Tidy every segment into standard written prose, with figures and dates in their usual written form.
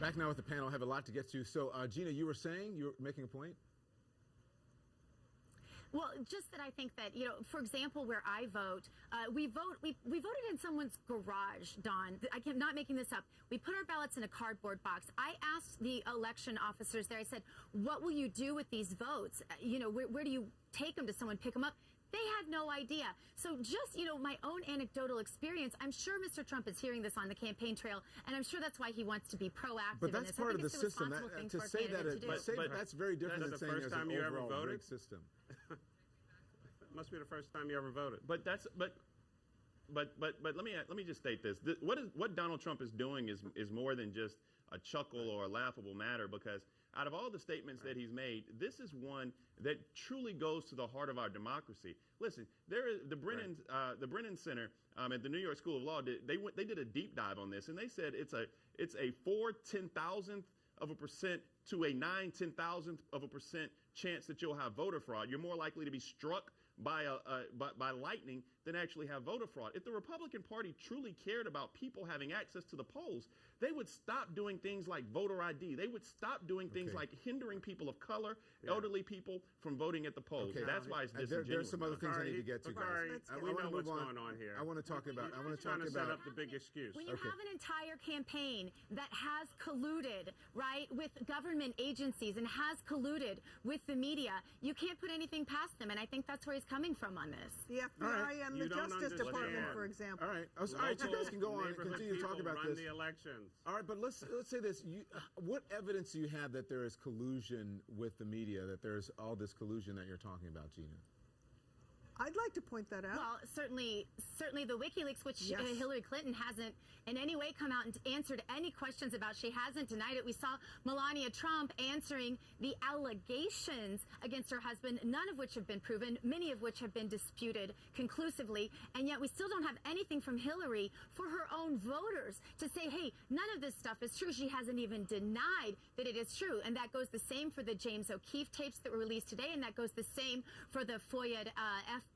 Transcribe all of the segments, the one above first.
Back now with the panel. I have a lot to get to. So, Gina, you were saying, you were making a point? Well, just that I think that, for example, where I vote, we voted in someone's garage, Don. I'm not making this up. We put our ballots in a cardboard box. I asked the election officers there, I said, what will you do with these votes? Where do you take them? Does someone pick them up? They had no idea. So just, my own anecdotal experience, I'm sure Mr. Trump is hearing this on the campaign trail, and I'm sure that's why he wants to be proactive but that's in this. part of the system. To say that's very different than saying there's an overall rigged system. It must be the first time you ever voted. But let me just state this. What Donald Trump is doing is more than just a chuckle or a laughable matter, because out of all the statements that he's made, this is one that truly goes to the heart of our democracy. Listen, the Brennan Center at the New York School of Law they did a deep dive on this, and they said it's a 4/10,000th of a percent to a 9/10,000th of a percent chance that you'll have voter fraud. You're more likely to be struck by lightning than actually have voter fraud. If the Republican Party truly cared about people having access to the polls, they would stop doing things like voter ID. They would stop doing things like hindering people of color, elderly people from voting at the polls. Okay. That's why it's disingenuous. There's some other things I need to get to, guys. We know what's going on here. I want to talk about. Set up the big excuse. When you have an entire campaign that has colluded, right, with government agencies and has colluded with the media, you can't put anything past them, and I think that's where he's coming from on this. The FBI and the Justice Department, for example. All right. All right, you guys can go on and continue to talk about run this. The elections. All right, but let's say this. What evidence do you have that there is collusion with the media, that there's all this collusion that you're talking about, Gina? I'd like to point that out. Well, certainly the WikiLeaks, which Hillary Clinton hasn't in any way come out and answered any questions about. She hasn't denied it. We saw Melania Trump answering the allegations against her husband, none of which have been proven, many of which have been disputed conclusively, and yet we still don't have anything from Hillary for her own voters to say, hey, none of this stuff is true. She hasn't even denied that it is true, and that goes the same for the James O'Keefe tapes that were released today, and that goes the same for the FOIA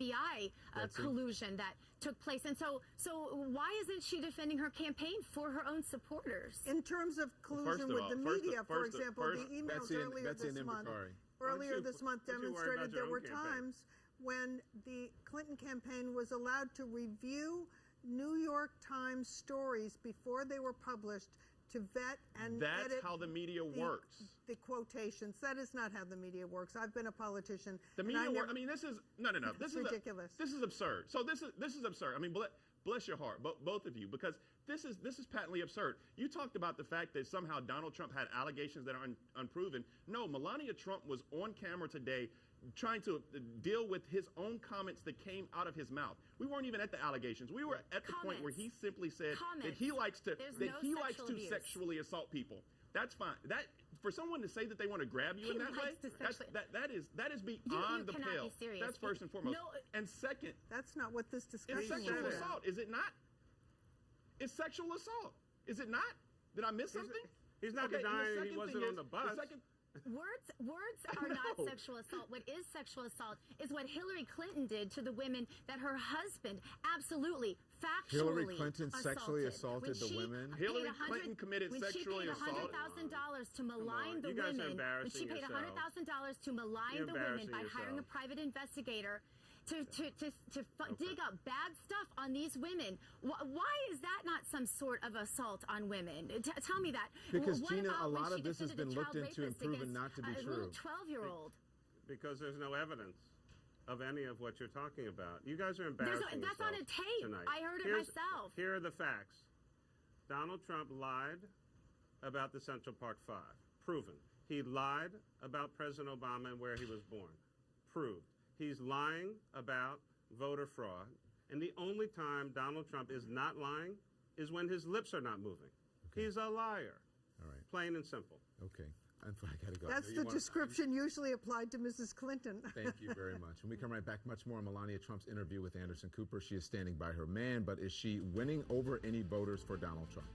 FBI collusion that took place. And so why isn't she defending her campaign for her own supporters? In terms of collusion with the media, for example, the emails earlier this month demonstrated there were times when the Clinton campaign was allowed to review New York Times stories before they were published to vet and edit. That's how the media works. The quotations. That is not how the media works. I've been a politician. The media works. I mean, this is no. This is ridiculous. This is absurd. So this is absurd. I mean, bless your heart, both of you, because this is patently absurd. You talked about the fact that somehow Donald Trump had allegations that are unproven. No, Melania Trump was on camera today trying to deal with his own comments that came out of his mouth. We weren't even at the allegations. We were at the point where he simply said that he likes to sexually assault people. That's fine. That for someone to say that they want to grab you in that way, that is beyond the pale. That's first and foremost. No, and second, that's not what this discussion is. Sexual assault, is it not? It's sexual assault, is it not? Did I miss something? He's not denying he wasn't on the bus. Words are not sexual assault. What is sexual assault is what Hillary Clinton did to the women that her husband absolutely, factually Hillary Clinton sexually assaulted the women? Hillary Clinton committed sexually assault. When she paid $100,000 to malign the women, when she paid $100,000 to malign the women by hiring a private investigator to dig up bad stuff on these women. Why is that not some sort of assault on women? Tell me that. Because, Gina, a lot of this has been looked into and proven not to be true. A little 12-year-old. Because there's no evidence of any of what you're talking about. You guys are embarrassing That's on a tape. Tonight. I heard it myself. Here are the facts. Donald Trump lied about the Central Park Five. Proven. He lied about President Obama and where he was born. Proved. He's lying about voter fraud. And the only time Donald Trump is not lying is when his lips are not moving. Okay. He's a liar. All right. Plain and simple. Okay. I got to go. That's the description usually applied to Mrs. Clinton. Thank you very much. When we come right back, much more on Melania Trump's interview with Anderson Cooper. She is standing by her man, but is she winning over any voters for Donald Trump?